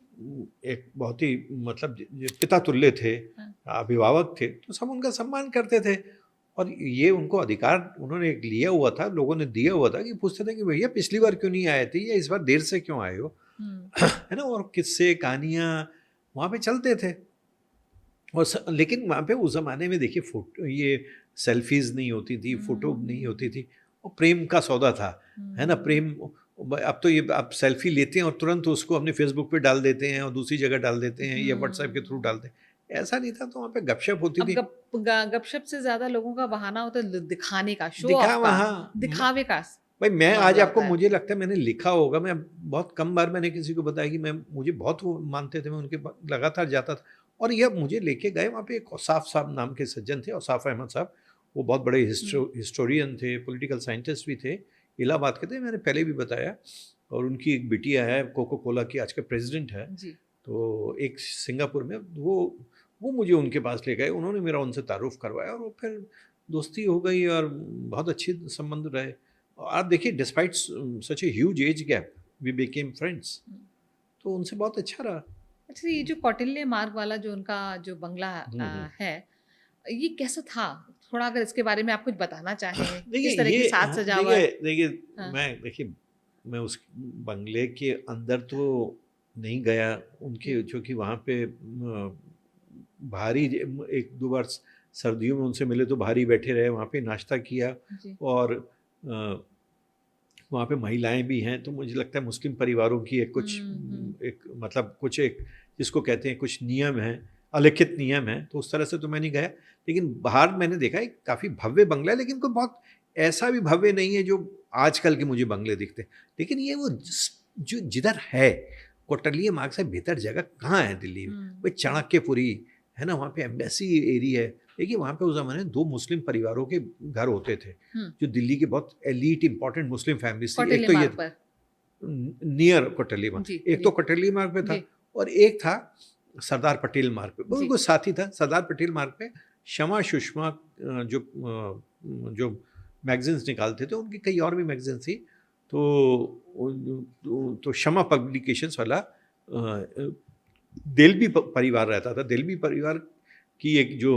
एक बहुत ही मतलब पिता तुल्य थे, हाँ। अभिभावक थे, तो सब उनका सम्मान करते थे। और ये उनको अधिकार उन्होंने एक लिया हुआ था, लोगों ने दिया हुआ था कि पूछते थे कि भैया पिछली बार क्यों नहीं आए थे या इस बार देर से क्यों आए हो, हम्म, है ना? और किस्से कहानियाँ वहाँ पे चलते थे। और लेकिन वहाँ पे उस ज़माने में देखिए फोटो ये सेल्फीज़ नहीं होती थी, फ़ोटो नहीं होती थी और प्रेम का सौदा था, है ना? प्रेम अब तो ये आप सेल्फी लेते हैं और तुरंत उसको अपने फ़ेसबुक पे डाल देते हैं और दूसरी जगह डाल देते हैं या व्हाट्सएप के थ्रू डालते हैं। ऐसा नहीं था, तो वहाँ पे गपशप होती अब थी। गपशप से ज्यादा लोगों का बहाना होता है दिखाने का, शो ऑफ दिखावा का, हाँ, दिखावे का भाई मैं आज मामला आपको होता है। मुझे लगता है मैंने लिखा होगा, मैं बहुत कम बार मैंने किसी को बताया कि मैं मुझे बहुत वो मानते थे, मैं उनके लगातार जाता था और ये मुझे लेके गए वहाँ पे। एक औसाफ साहब नाम के सज्जन थे, औसाफ अहमद साहब, वो बहुत बड़े हिस्टोरियन थे, पॉलिटिकल साइंटिस्ट भी थे, इलाहाबाद के थे, मैंने पहले भी बताया। और उनकी एक बिटिया है कोको कोला की, आज के प्रेसिडेंट है। जी। तो एक सिंगापुर में वो मुझे उनके पास ले गए, उन्होंने मेरा उनसे तारुफ करवाया और वो फिर दोस्ती हो गई और बहुत अच्छे संबंध रहे। और आप देखिए despite such a huge age gap we became friends, तो उनसे बहुत अच्छा रहा। अच्छा, ये जो कौटिल्य मार्ग वाला जो उनका जो बंगला हम्म। है, ये कैसा था? थोड़ा अगर इसके बारे में आप कुछ बताना चाहें, देखिए किस तरह की ये साज देखिए सजावट? देखिए हाँ। मैं उस बंगले के अंदर तो नहीं गया उनके, जी। क्योंकि वहाँ पे भारी 1-2 बार सर्दियों में उनसे मिले तो भारी बैठे रहे, वहाँ पे नाश्ता किया जी। और वहाँ पे महिलाएं भी हैं, तो मुझे लगता है मुस्लिम परिवारों की एक कुछ एक मतलब कुछ एक जिसको कहते हैं कुछ नियम हैं, अलिखित नियम हैं, तो उस तरह से तो मैं नहीं गया। लेकिन बाहर मैंने देखा एक काफ़ी भव्य बंगला है, लेकिन कोई बहुत ऐसा भी भव्य नहीं है जो आजकल के मुझे बंगले दिखते हैं। लेकिन ये वो जो जिधर है कोटलिया मार्ग से भीतर जगह कहाँ है दिल्ली में? भाई चाणक्यपुरी है ना, वहाँ पे एम्बेसी एरिया है। देखिए वहाँ पे उस ज़माने में 2 मुस्लिम परिवारों के घर होते थे, जो दिल्ली के बहुत एलीट इंपॉर्टेंट मुस्लिम फैमिलीज़ थी। एक कौटिल्य तो ये मार्ग पर। नियर कोटली मार्ग, जी, एक जी, तो कोटली मार्ग पे था जी। और एक था सरदार पटेल मार्ग पे, जी। बिल्कुल साथ ही था। सरदार पटेल मार्ग पे शमा सुषमा जो मैगज़ीन्स निकालते थे, उनकी कई और भी मैगज़ीन्स थी। तो शमा पब्लिकेशंस वाला देलबी परिवार रहता था। देलबी परिवार की एक जो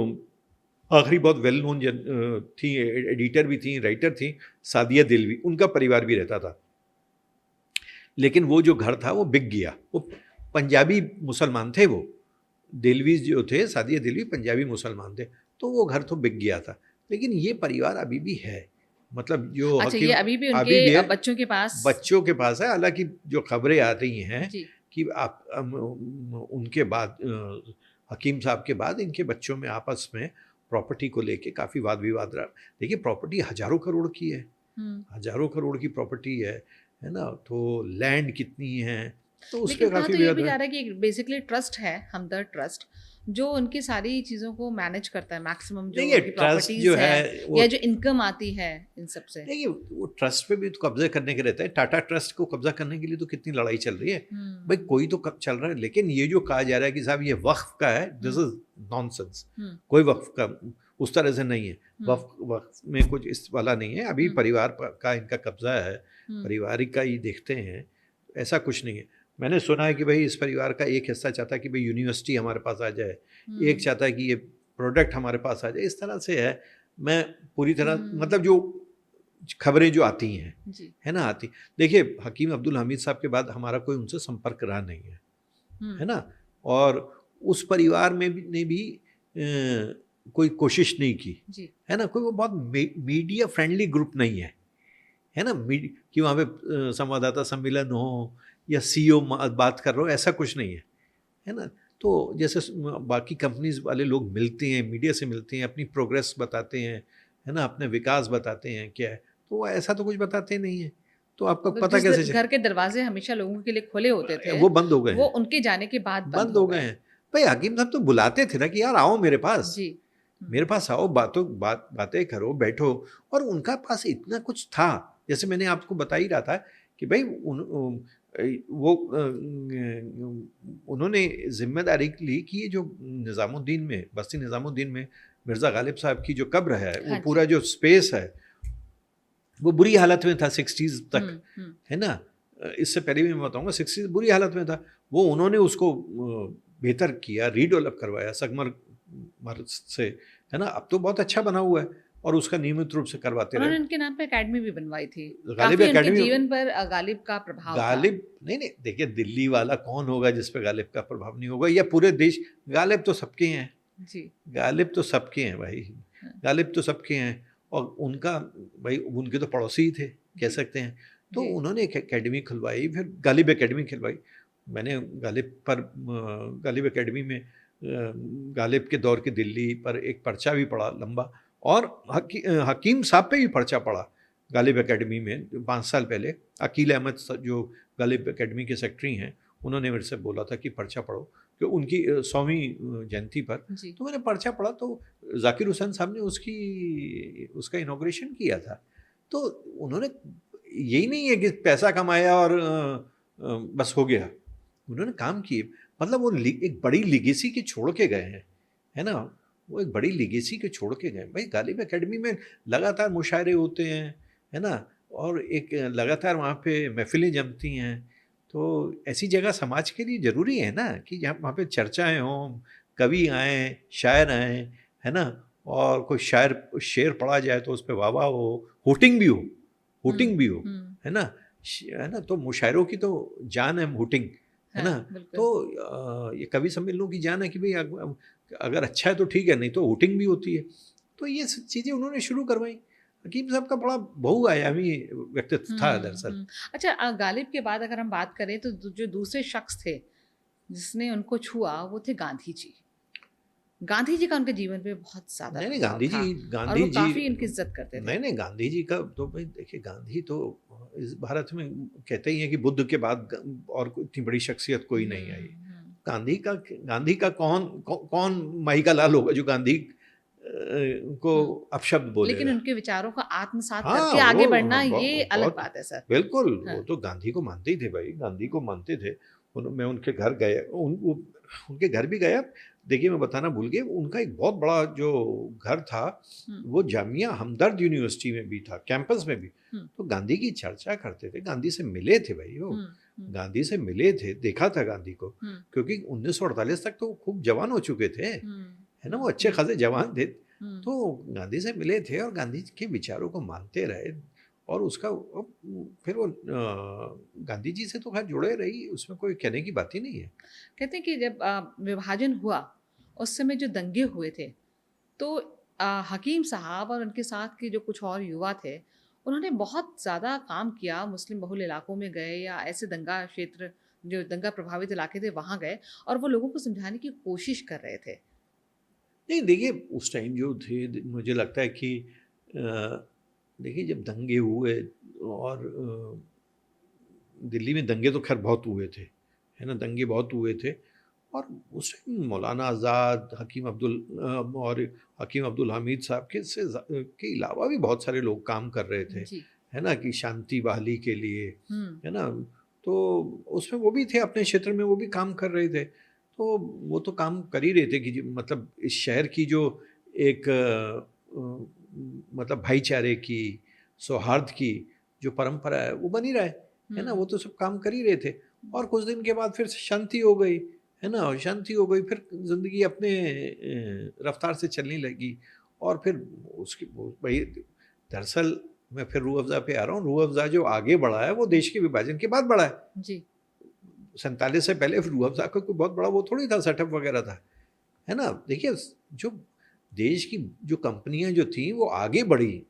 आखिरी बहुत वेल नोन थी, एडिटर भी थी, राइटर थी, सादिया देलवी, उनका परिवार भी रहता था। लेकिन वो जो घर था वो बिक गया। वो पंजाबी मुसलमान थे, वो देलवी जो थे, सादिया देलवी पंजाबी मुसलमान थे, तो वो घर तो बिक गया था। लेकिन ये परिवार अभी भी है, मतलब जो अच्छा, ये हकीम अभी भी अभी भी उनके है, बच्चों के पास? बच्चों के पास है। हालांकि जो खबरें आ रही हैं जी। कि आप उनके बाद हकीम साहब के बाद इनके बच्चों में आपस में प्रॉपर्टी को लेके काफ़ी वाद विवाद रहा। देखिए प्रॉपर्टी हजारों करोड़ की है, हजारों करोड़ की प्रॉपर्टी है। है ना, तो लैंड कितनी है, तो उस लेकिन पर कहा काफ़ी तो ये विवाद भी हुआ जा है। रहा है कि बेसिकली ट्रस्ट है, हमदर्द ट्रस्ट, जो उनकी सारी चीज़ों को मैनेज करता है, मैक्सिमम जो देखिए उनकी ट्रस्ट जो प्रॉपर्टीज़ है हैं वो, या जो इनकम आती है इन सब से। देखिए वो ट्रस्ट पे भी तो कब्जा करने के रहता है। टाटा ट्रस्ट को कब्जा करने के लिए तो कितनी लड़ाई चल रही है भाई, हुँ, कोई तो चल रहा है। लेकिन ये जो कहा जा रहा है कि साहब ये वक्फ का है, दिस हुँ, इज नॉनसेंस। हुँ, कोई वक्फ का उस तरह से नहीं है। हुँ, वक्फ वक्फ में कुछ इस वाला नहीं है, अभी हुँ, परिवार का इनका कब्जा है, हुँ, पारिवारिक का ही देखते हैं, ऐसा कुछ नहीं है। मैंने सुना है कि भाई इस परिवार का एक हिस्सा चाहता है कि भाई यूनिवर्सिटी हमारे पास आ जाए, एक हुँ, चाहता है कि ये प्रोडक्ट हमारे पास आ जाए, इस तरह से है। मैं पूरी तरह हुँ, मतलब जो खबरें जो आती हैं, जी, है ना, आती, देखिए हकीम अब्दुल हमीद साहब के बाद हमारा कोई उनसे संपर्क रहा नहीं हुँ, है ना। और उस परिवार में भी ने भी कोई कोशिश नहीं की, जी, है ना, कोई वो बहुत मीडिया फ्रेंडली ग्रुप नहीं है ना, कि वहाँ पे संवाददाता सम्मेलन हो या सीईओ बात कर रहा हो, ऐसा कुछ नहीं है ना। तो जैसे बाकी कंपनीज वाले लोग मिलते हैं, मीडिया से मिलते हैं, अपनी प्रोग्रेस बताते हैं, है ना, अपने विकास बताते हैं क्या है, तो वो ऐसा तो कुछ बताते नहीं है। तो आपको मतलब पता कैसे घर के दरवाजे हमेशा लोगों के लिए खुले होते थे, वो बंद हो गए वो हैं, उनके जाने के बाद बंद बंद हो हो गए गए। हैं। भाई हकीम साहब तो बुलाते थे ना कि यार आओ मेरे पास, जी, हुँ, मेरे पास आओ, बातें करो, बैठो। और उनका पास इतना कुछ था, जैसे मैंने आपको बता ही रहा था कि भाई वो उन्होंने जिम्मेदारी ली कि ये जो निज़ामुद्दीन में, बस्ती निज़ामुद्दीन में मिर्ज़ा गालिब साहब की जो कब्र है, वो हाँ पूरा जी, जो स्पेस है वो बुरी हालत में था 60s तक, हुँ, हुँ, है ना। इससे पहले भी मैं बताऊंगा 60s बुरी हालत में था, वो उन्होंने उसको बेहतर किया, रीडेवलप करवाया संगमरमर से, है ना। अब तो बहुत अच्छा बना हुआ है और उसका नियमित रूप से करवाते रहे। उन्होंने उनके नाम पे अकेडमी भी बनवाई थी। गालिब काफ़ी उनके एकेडमी, जीवन पर गालिब का प्रभाव था। गालिब नहीं नहीं, देखिए दिल्ली वाला कौन होगा जिस पे गालिब का प्रभाव नहीं होगा, या पूरे देश, गालिब तो सबके हैं, जी, गालिब तो सबके हैं भाई, हाँ, गालिब तो सबके हैं। और उनका, भाई उनके तो पड़ोसी ही थे कह जी, सकते हैं। तो जी, उन्होंने एक एकेडमी खुलवाई, फिर गालिब एकेडमी खुलवाई। मैंने गालिब एकेडमी में गालिब के दौर की दिल्ली पर एक पर्चा भी पढ़ा लंबा, और हकीम साहब पे भी पर्चा पढ़ा गालिब एकेडमी में 5 साल पहले। अकील अहमद जो गालिब एकेडमी के सेक्रेटरी हैं, उन्होंने मेरे से बोला था कि पर्चा पढ़ो, कि उनकी 100वीं जयंती पर। जी, तो मैंने पर्चा पढ़ा, तो जाकिर हुसैन साहब ने उसका इनॉग्रेशन किया था। तो उन्होंने, यही नहीं है कि पैसा कमाया और बस हो गया, उन्होंने काम किए। मतलब वो एक बड़ी लिगेसी के छोड़ के गए हैं, है ना। वो एक बड़ी लिगेसी के छोड़ के गए भाई। गालिब एकेडमी में लगातार मुशायरे होते हैं, है ना, और एक लगातार वहाँ पे महफिलें जमती हैं। तो ऐसी जगह समाज के लिए ज़रूरी है ना कि जहाँ वहाँ पे चर्चाएँ हों, कवि आएँ, शायर आएँ, है ना, और कोई शायर शेर पढ़ा जाए तो उस पे वाह-वाह हो, होटिंग भी हो, हुँ, होटिंग भी हो, हुँ, है ना? है ना? तो मुशायरों की तो जान है होटिंग, है हाँ, ना? तो बिल्कुल। ये कवि सम्मेलनों की जान है कि भई अगर अच्छा है तो ठीक है, नहीं तो होटिंग भी होती है। तो ये सब चीज़ें उन्होंने शुरू करवाई। हकीम साहब का बड़ा बहुआयामी व्यक्तित्व था हुँ, दरअसल। हुँ। अच्छा गालिब के बाद अगर हम बात करें तो जो दूसरे शख्स थे, जिसने उनको छुआ, वो थे गांधी जी। गांधी जी का उनके जीवन पे बहुत ज़्यादा नहीं, नहीं, प्रभाव था और गांधी वो जी, काफ़ी इनकी इज़्ज़त करते थे। नहीं, नहीं, गांधी जी का तो भाई देखिए, गांधी तो इस भारत में कहते ही हैं कि बुद्ध के बाद और कोई इतनी बड़ी शख्सियत कोई हुँ, नहीं आई। हुँ। गांधी का कौन माई का लाल होगा जो गांधी को हुँ। अपशब्द लेकिन बोलेगा। उनके विचारों का आत्मसात हाँ, करके आगे वो बढ़ना हाँ, ये अलग बहुत, बात है सर। बिल्कुल, वो हाँ। तो गांधी को मानते ही थे भाई, गांधी को मानते थे। मैं उनके घर गया, उनके घर भी गया। देखिए मैं बताना भूल गया, उनका एक बहुत बड़ा जो घर था, हुँ, वो जामिया हमदर्द यूनिवर्सिटी में भी था, कैंपस में भी। हुँ, तो गांधी की चर्चा करते थे, गांधी से मिले थे भाई वो, हुँ, हुँ, गांधी से मिले थे, देखा था गांधी को। हुँ, क्योंकि 1948 तक तो वो खूब जवान हो चुके थे, हुँ, है ना, हुँ, वो अच्छे हुँ, खासे जवान थे। हुँ। तो गांधी से मिले थे और गांधी के विचारों को मानते रहे। और उसका फिर वो गांधी जी से तो खैर जुड़े रही, उसमें कोई कहने की बात ही नहीं है। कहते हैं कि जब विभाजन हुआ, उस समय जो दंगे हुए थे, तो हकीम साहब और उनके साथ के जो कुछ और युवा थे, उन्होंने बहुत ज़्यादा काम किया, मुस्लिम बहुल इलाकों में गए या ऐसे दंगा क्षेत्र, जो दंगा प्रभावित इलाके थे, वहाँ गए और वो लोगों को समझाने की कोशिश कर रहे थे। नहीं देखिए, उस टाइम जो थे, मुझे लगता है कि देखिए जब दंगे हुए और दिल्ली में दंगे तो खैर बहुत हुए थे, है ना, दंगे बहुत हुए थे। और उस टाइम मौलाना आज़ाद, और हकीम अब्दुल हमीद साहब के अलावा भी बहुत सारे लोग काम कर रहे थे, जी। है ना, कि शांति बहाली के लिए, हम्म। है ना। तो उसमें वो भी थे, अपने क्षेत्र में वो भी काम कर रहे थे। तो वो तो काम कर ही रहे थे कि मतलब इस शहर की जो एक मतलब भाईचारे की, सौहार्द की जो परंपरा है वो बनी रहे, है ना। वो तो सब काम कर ही रहे थे। और कुछ दिन के बाद फिर शांति हो गई, है ना, और शांति हो गई, फिर ज़िंदगी अपने रफ्तार से चलने लगी। और फिर उसकी वही, दरअसल मैं फिर रूह अफ़ज़ा पे आ रहा हूँ। रूह अफ़ज़ा जो आगे बढ़ा है वो देश के विभाजन के बाद बढ़ा है। जी। 47 से पहले रूह अफ़ज़ा का कोई बहुत बड़ा वो थोड़ी था, सेटअप वगैरह था, है ना। देखिए, जो देश की जो कंपनियां जो थी वो आगे बढ़ी,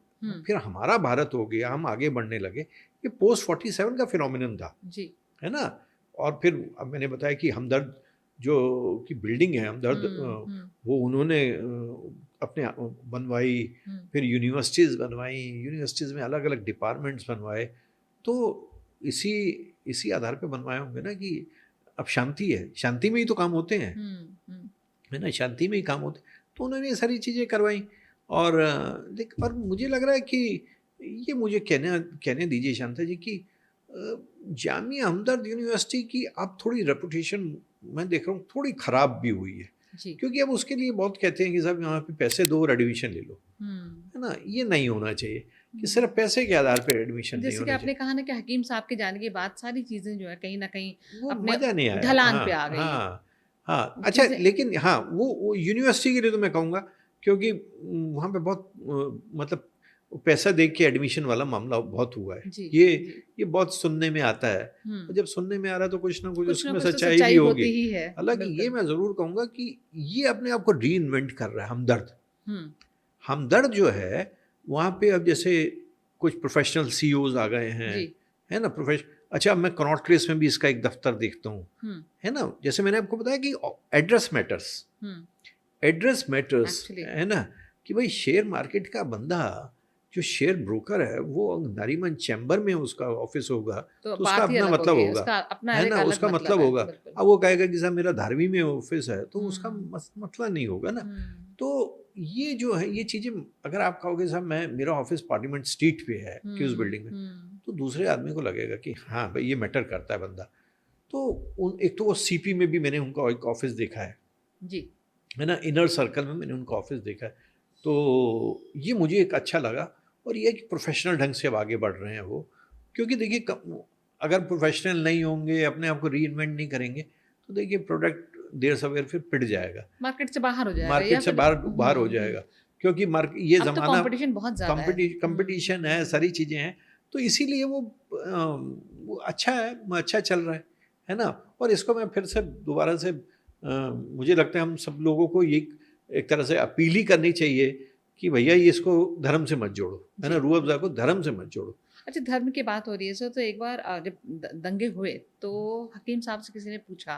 फिर हमारा भारत हो गया, हम आगे बढ़ने लगे। ये पोस्ट 47 का फिनोमिनन था, जी। है ना। और फिर अब मैंने बताया कि हमदर्द जो की बिल्डिंग है, हमदर्द वो उन्होंने अपने बनवाई, फिर यूनिवर्सिटीज़ बनवाई, यूनिवर्सिटीज़ में अलग अलग डिपार्टमेंट्स बनवाए। तो इसी इसी आधार पे बनवाए होंगे ना कि अब शांति है, शांति में ही तो काम होते हैं, है ना, शांति में ही काम होते। तो उन्होंने ये सारी चीज़ें करवाई। और देख, और मुझे लग रहा है कि ये मुझे कहने दीजिए शांता जी कि जामिया हमदर्द यूनिवर्सिटी की अब थोड़ी रेपुटेशन मैं देख रहा हूँ थोड़ी ख़राब भी हुई है। जी। क्योंकि अब उसके लिए बहुत कहते हैं कि साहब यहाँ पे पैसे दो और एडमिशन ले लो, है ना। ये नहीं होना चाहिए कि सिर्फ पैसे के आधार पर एडमिशन नहीं जैसे कि होना आपने चाहिए। कहा ना कि हकीम साहब के जाने के बाद सारी चीज़ें जो है कहीं न कहीं वो अपने मज़ा नहीं आया। ढलान पे आ हाँ, गई हैं। हाँ, हाँ। अच्छा, चीज़ें लेकिन हाँ, वो यूनिवर्सिटी के लिए तो मैं कहूँगा, क्योंकि वहाँ पे बहुत मतलब पैसा दे के एडमिशन वाला मामला बहुत हुआ है। जी, ये जी। ये बहुत सुनने में आता है। और हुँ। जब सुनने में आ रहा है तो कुछ ना कुछ कुछ ना उसमें कुछ तो सच्चाई भी सच्चाई होगी। होती ही है। हालाँकि ये बिल्कुल। मैं ज़रूर कहूँगा कि ये अपने आप को रीइन्वेंट कर रहा है हमदर्द। हुँ। हमदर्द जो है, वहाँ पे अब जैसे कुछ प्रोफ़ेशनल सीईओज़ आ गए हैं, जी। है ना? अच्छा, मैं कनॉट प्लेस में भी इसका एक दफ़्तर देखता हूँ, हुँ। है ना? जैसे मैंने आपको बताया कि address matters, hmm. Address matters, actually. है ना? कि भाई शेयर मार्केट का बंदा, जो शेयर ब्रोकर है, वो नारीमन चैम्बर में उसका ऑफ़िस होगा, तो तो उसका बात ही अपना अलग मतलब होगी, होगा, उसका अपना है एक ना? अलग उसका मतलब मतलब है। होगा। बिल्कुल। अब वो कहेगा कि साहब मेरा धारवी में ऑफ़िस है, तो उसका हुँ। मसला नहीं होगा ना। हुँ। तो ये जो है, ये चीज़ें, अगर आप कहोगे साहब मेरा ऑफ़िस पार्लियामेंट स्ट्रीट पे है, कि उस हुँ। बिल्डिंग में, हुँ। तो दूसरे आदमी को लगेगा कि हाँ, भई ये मैटर करता है बंदा। तो एक तो वो सीपी में भी मैंने उनका एक ऑफ़िस देखा जी। है ना? इनर सर्कल में मैंने उनका ऑफ़िस देखा है। तो ये मुझे एक अच्छा लगा। और ये है कि प्रोफ़ेशनल ढंग से अब आगे बढ़ रहे हैं वो। क्योंकि देखिए, अगर प्रोफ़ेशनल नहीं होंगे, अपने आप को रीइन्वेंट नहीं करेंगे, तो देखिए प्रोडक्ट देर सवेर फिर पिट जाएगा। मार्केट से बाहर हो जाएगा या मार्केट से फिर बाहर बाहर हो जाएगा। क्योंकि ये अब तो ज़माना कॉम्पिटिशन बहुत ज़्यादा है। कॉम्पिटिशन है, सारी चीज़ें हैं। तो इसीलिए वो अच्छा है, अच्छा चल रहा है ना? और इसको मैं फिर से दोबारा से मुझे लगता है हम सब लोगों को ये एक तरह से अपील ही करनी चाहिए कि भैया ये इसको धर्म से मत जोड़ो, है ना? जी। रूह अफ़ज़ा को धर्म से मत जोड़ो। अच्छा, धर्म की बात हो रही है सर, तो एक बार जब दंगे हुए तो हकीम साहब से किसी ने पूछा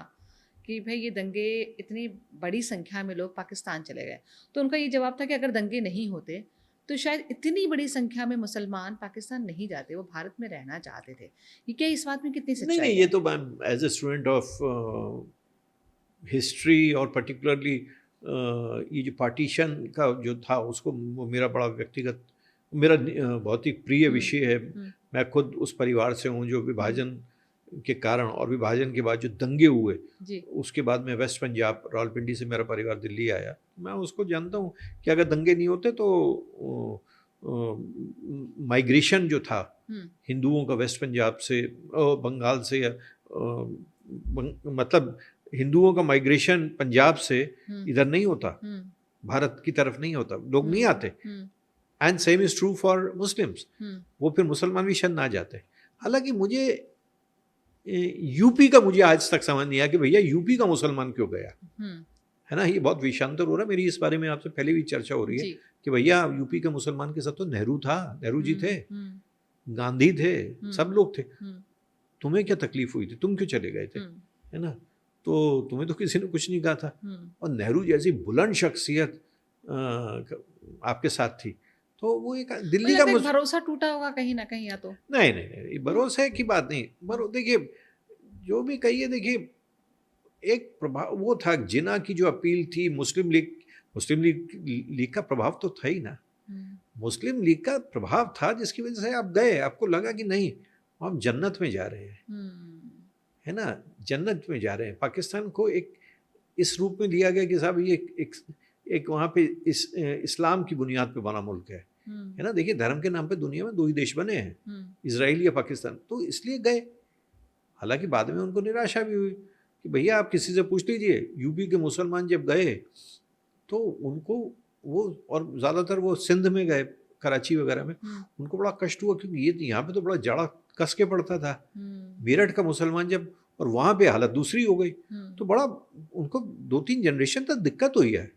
कि भाई ये दंगे इतनी बड़ी संख्या में लोग पाकिस्तान चले गए, तो उनका ये जवाब था कि अगर दंगे नहीं होते तो शायद इतनी बड़ी संख्या में मुसलमान पाकिस्तान नहीं जाते, वो भारत में रहना चाहते थे। ये क्या इस बात में कितनी नहीं, सच्चाई नहीं, ये है? तो मैं as a student of history और पर्टिकुलरली ये जो पार्टीशन का जो था, उसको वो मेरा बड़ा व्यक्तिगत, मेरा बहुत ही प्रिय हुँ। विषय है। हुँ। मैं खुद उस परिवार से हूँ जो हुँ। विभाजन के कारण और विभाजन के बाद जो दंगे हुए, जी। उसके बाद मैं वेस्ट पंजाब रावलपिंडी से मेरा परिवार दिल्ली आया। मैं उसको जानता हूँ कि अगर दंगे नहीं होते तो माइग्रेशन जो था हुँ। हिंदुओं का वेस्ट पंजाब से, बंगाल से, या मतलब हिंदुओं का माइग्रेशन पंजाब से हुँ। इधर नहीं होता, हुँ। भारत की तरफ नहीं होता, लोग नहीं हुँ। आते। Hmm. And same is true for Muslims. Hmm. वो फिर मुसलमान भी शायद ना जाते। हालाँकि मुझे यूपी का मुझे आज तक समझ नहीं आया कि भैया यूपी का मुसलमान क्यों गया? हुँ। है ना? ये बहुत विषांतर हो रहा है। मेरी इस बारे में आपसे पहले भी चर्चा हो रही है जी। कि भैया यूपी के मुसलमान के साथ तो नेहरू था, नेहरू जी थे, हुँ। हुँ। गांधी थे, हुँ। सब लोग थे। हुँ। तुम्हें क्या तकलीफ हुई थी? तुम क्यों चले गए थे? हुँ। है ना? तो तुम्हें तो किसी ने कुछ नहीं कहा था। हुँ। और नेहरू जैसी बुलंद शख्सियत आपके साथ थी। तो वो एक मुझे दिल्ली का लगता है भरोसा टूटा होगा कहीं ना कहीं, या तो नहीं नहीं नहीं, भरोसे की बात नहीं। देखिए, जो भी कहिए, देखिए एक प्रभाव वो था, जिन्ना की जो अपील थी, मुस्लिम लीग का प्रभाव तो था ही ना। मुस्लिम लीग का प्रभाव था जिसकी वजह से आप गए, आपको लगा कि नहीं हम जन्नत में जा रहे हैं, है ना, जन्नत में जा रहे हैं। पाकिस्तान को एक इस रूप में लिया गया कि साहब ये एक वहाँ पे इस्लाम की बुनियाद पे बना मुल्क है ना। देखिए, धर्म के नाम पे दुनिया में 2 ही देश बने हैं, इजराइल या पाकिस्तान, तो इसलिए गए। हालांकि बाद में उनको निराशा भी हुई कि भैया आप किसी से पूछ लीजिए, यूपी के मुसलमान जब गए तो उनको वो, और ज़्यादातर वो सिंध में गए, कराची वगैरह में, उनको बड़ा कष्ट हुआ क्योंकि ये यहाँ पे तो बड़ा जाड़ा कस के पड़ता था। मेरठ का मुसलमान जब, और वहाँ पे हालत दूसरी हो गई, तो बड़ा उनको 2-3 जनरेशन तक दिक्कत हुई है।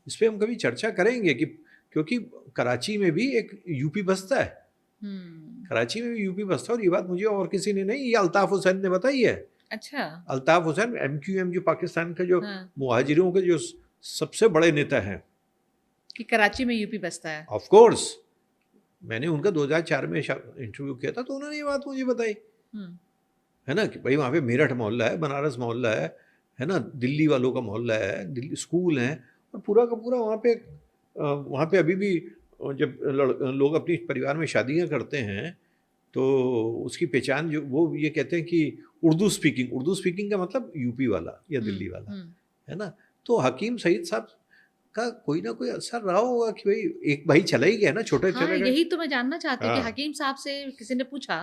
इस पर हम कभी चर्चा करेंगे कि क्योंकि कराची में भी एक यूपी बसता है, कराची में भी यूपी बसता है, और ये बात मुझे और किसी ने नहीं, ये अल्ताफ हुसैन ने बताई है। अच्छा, अल्ताफ हुसैन MQM जो पाकिस्तान का जो मुहाजिरों के जो सबसे बड़े नेता हैं, कि कराची में यूपी बसता है। ऑफ कोर्स, मैंने उनका 2004 में इंटरव्यू किया था, तो उन्होंने ये बात मुझे बताई, है ना, कि भाई वहाँ पे मेरठ मोहल्ला है, बनारस मोहल्ला है ना, दिल्ली वालों का मोहल्ला है, दिल्ली स्कूल हैं, और पूरा का पूरा वहाँ पे अभी भी जब लोग अपनी परिवार में शादियाँ करते हैं तो उसकी पहचान जो वो ये कहते हैं कि उर्दू स्पीकिंग का मतलब यूपी वाला या दिल्ली वाला, है ना। तो हकीम सईद साहब का कोई ना कोई असर रहा होगा कि भाई एक भाई चला ही गया ना, छोटे हाँ, चले गए। यही तो मैं जानना चाहती हूँ कि हाँ। हकीम साहब से किसी ने पूछा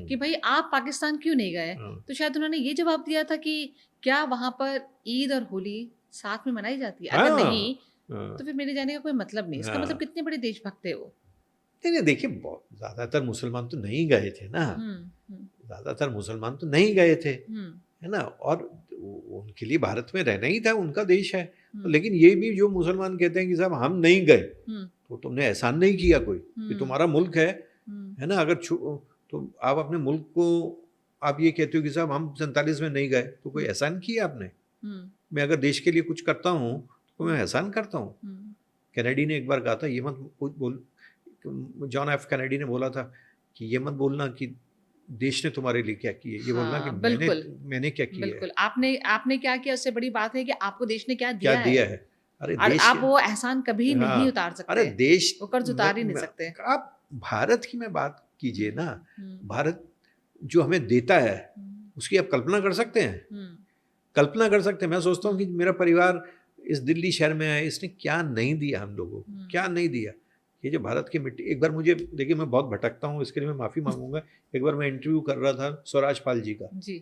कि भाई आप पाकिस्तान क्यों नहीं गए, तो शायद उन्होंने ये जवाब दिया था कि क्या वहाँ पर ईद और होली साथ में मनाई जाती है, अगर नहीं तो फिर मेरे जाने का कोई मतलब नहीं। इसका मतलब कितने बड़े देशभक्त थे वो। नहीं, देखिए ज़्यादातर मुसलमान तो नहीं गए थे ना, ज़्यादातर मुसलमान तो नहीं गए थे, है ना, और उनके लिए भारत में रहना ही था, उनका देश है। लेकिन ये भी जो मुसलमान कहते हैं कि साहब हम नहीं गए, तो तुमने एहसान नहीं किया कोई, कि तुम्हारा मुल्क है ना, अगर तो आप अपने मुल्क को आप ये कहते हो कि साहब हम 47 में नहीं गए, तो कोई एहसान किया आपने। मैं अगर देश के लिए कुछ करता हूँ तो मैं एहसान करता हूँ। कैनेडी ने एक बार कहा था, ये मत बोल, जॉन एफ कैनेडी ने बोला था कि ये मत बोलना कि देश ने तुम्हारे लिए क्या किया, ये बोलना कि मैंने क्या किया। बिल्कुल, आपने क्या किया, उससे बड़ी बात है कि आपको देश ने क्या दिया है। अरे देश, आप वो एहसान कभी नहीं उतार सकते। अरे देश वो कर्ज उतार ही नहीं सकते। आप भारत की मैं बात कीजिए ना, भारत जो हमें देता है उसकी आप कल्पना कर सकते हैं, कल्पना कर सकते हैं। मैं सोचता हूँ कि मेरा परिवार इस दिल्ली शहर में है, इसने क्या नहीं दिया हम लोगों को, क्या नहीं दिया। ये जो भारत की मिट्टी, एक बार मुझे, देखिए मैं बहुत भटकता हूँ, इसके लिए मैं माफ़ी मांगूंगा। एक बार मैं इंटरव्यू कर रहा था स्वराज पाल जी का जी,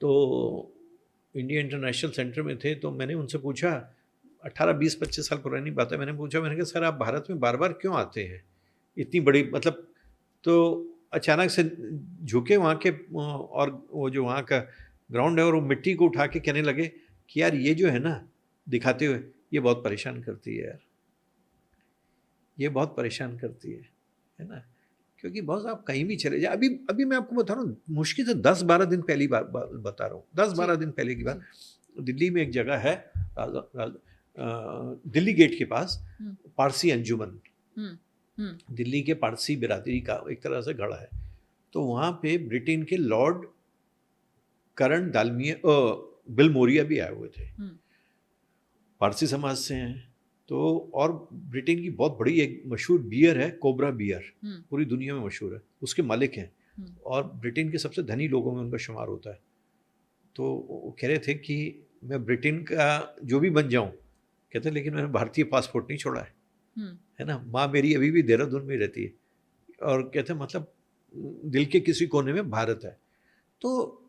तो इंडिया इंटरनेशनल सेंटर में थे, तो मैंने उनसे पूछा, 18-20-25 साल पुरानी बात है, मैंने कहा सर आप भारत में बार बार क्यों आते हैं, इतनी बड़ी मतलब। तो अचानक से झुके वहाँ के, और वो जो वहाँ का ग्राउंड है, और वो मिट्टी को उठा के कहने लगे कि यार ये जो है ना, दिखाते हुए, ये बहुत परेशान करती है यार, ये बहुत परेशान करती है ना, क्योंकि बहुत आप कहीं भी चले जाए। अभी मैं आपको बता रहा हूँ, मुश्किल से 10-12 दिन पहली बार बता रहा हूँ, 10-12 दिन पहले की बात। दिल्ली में एक जगह है, दिल्ली गेट के पास, पारसी अंजुमन, दिल्ली के पारसी बिरादरी का एक तरह से गढ़ है। तो वहाँ पे ब्रिटेन के लॉर्ड करण बिलमोरिया भी आए हुए थे, पारसी समाज से हैं। तो और ब्रिटेन की बहुत बड़ी एक मशहूर बियर है, कोबरा बियर, पूरी दुनिया में मशहूर है, उसके मालिक हैं, और ब्रिटेन के सबसे धनी लोगों में उनका शुमार होता है। तो वो कह रहे थे कि मैं ब्रिटेन का जो भी बन जाऊं, कहते लेकिन मैंने भारतीय पासपोर्ट नहीं छोड़ा है ना, माँ मेरी अभी भी देहरादून में रहती है, और कहते मतलब दिल के किसी कोने में भारत है। तो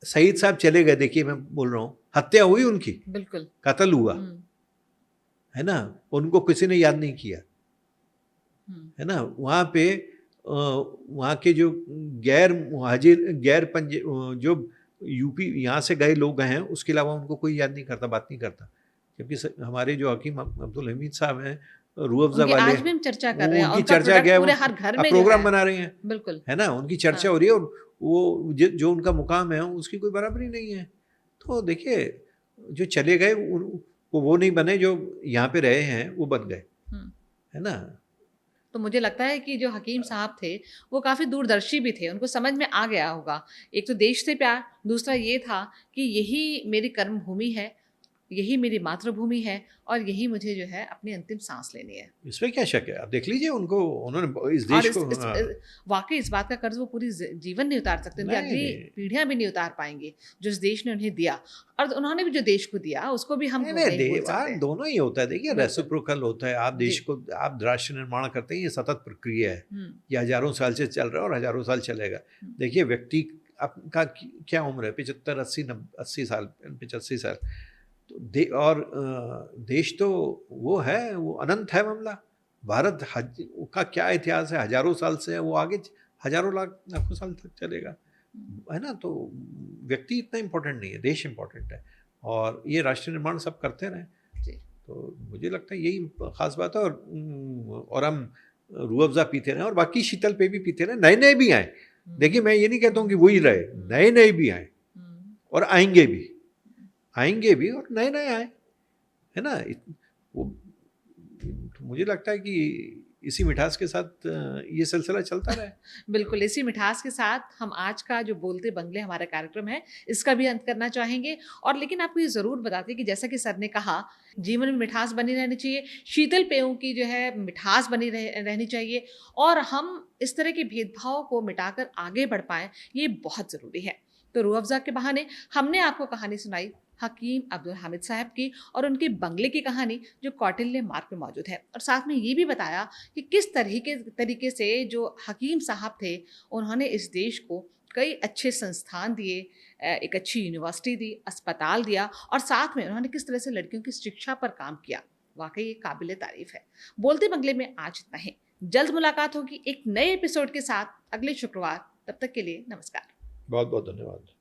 सईद साहब चले गए, देखिए मैं बोल रहा हूँ, हत्या हुई उनकी, बिल्कुल कत्ल हुआ, है ना, उनको किसी ने याद नहीं किया, है ना। वहाँ पे वहाँ के जो गैर मुहाजिर, जो यूपी यहाँ से गए लोग हैं, उसके अलावा उनको कोई याद नहीं करता, बात नहीं करता। जबकि हमारे जो हकीम अब्दुल हमीद साहब हैं, रूह अफ़ज़ा वाले, आज भी हम चर्चा कर रहे हैं, उनकी चर्चा क्या है, हर घर में प्रोग्राम बना रहे हैं, बिल्कुल, है ना, उनकी चर्चा हो रही है, और वो जो उनका मुकाम है उसकी कोई बराबरी नहीं है। तो देखिए, जो चले गए वो नहीं बने, जो यहाँ पे रहे हैं वो बन गए, है ना। तो मुझे लगता है कि जो हकीम साहब थे वो काफ़ी दूरदर्शी भी थे, उनको समझ में आ गया होगा। एक तो देश से प्यार, दूसरा ये था कि यही मेरी कर्म भूमि है, यही मेरी मातृभूमि है और यही मुझे जो है अपनी अंतिम सांस लेनी है। इसमें क्या शक है, आप देख लीजिए उनको, उन्होंने इस और देश को वाकई इस बात का कर्ज वो पूरी जीवन नहीं उतार सकते, उनकी नहीं अगली नहीं पीढ़ियां भी नहीं उतार पाएंगे जो इस देश ने उन्हें दिया। और उन्होंने भी जो देश को दिया उसको भी हम नहीं नहीं भूल देवान सकते। दोनों ही होता है। देखिए बिल्कुल। रेसिप्रोकल होता है, आप देश जी। को, आप राष्ट्र निर्माण करते हैं, ये सतत प्रक्रिया है, हम्म। ये हजारों साल से चल रहा है और हजारों साल चलेगा। हम्म। देखिए व्यक्ति आपका क्या उम्र है, 75 80 80 साल 85 साल, तो देश तो वो है, वो अनंत है मामला। भारत का क्या इतिहास है, हजारों साल से है, वो आगे हजारों लाखों साल तक चलेगा, है ना। तो व्यक्ति इतना इम्पोर्टेंट नहीं है, देश इम्पोर्टेंट है, और ये राष्ट्र निर्माण सब करते रहें। जी। तो मुझे लगता है यही खास बात है। और हम रूह अफ़ज़ा पीते रहें और बाकी शीतल पे भी पीते रहें, नए नए भी आए। देखिए मैं ये नहीं कहता हूँ कि वही रहे, नए नए भी आए और आएंगे भी और नए नए आए, है ना। वो मुझे लगता है कि इसी मिठास के साथ ये सिलसिला चलता रहे। बिल्कुल, इसी मिठास के साथ हम आज का जो बोलते बंगले हमारा कार्यक्रम है, इसका भी अंत करना चाहेंगे। और लेकिन आपको ये ज़रूर बताते कि जैसा कि सर ने कहा, जीवन में मिठास बनी रहनी चाहिए, शीतल पेयों की जो है मिठास बनी रहनी चाहिए, और हम इस तरह के भेदभाव को मिटाकर आगे बढ़ पाएँ, ये बहुत ज़रूरी है। तो रूह अफ़ज़ा के बहाने हमने आपको कहानी सुनाई हकीम अब्दुल हामिद साहब की और उनके बंगले की कहानी जो कौटिल्य मार्ग में मौजूद है, और साथ में ये भी बताया कि किस तरीके से जो हकीम साहब थे उन्होंने इस देश को कई अच्छे संस्थान दिए, एक अच्छी यूनिवर्सिटी दी, अस्पताल दिया, और साथ में उन्होंने किस तरह से लड़कियों की शिक्षा पर काम किया। वाकई ये काबिल तारीफ है। बोलते बंगले में आज इतना ही। जल्द मुलाकात होगी एक नए एपिसोड के साथ अगले शुक्रवार। तब तक के लिए नमस्कार। बहुत बहुत धन्यवाद।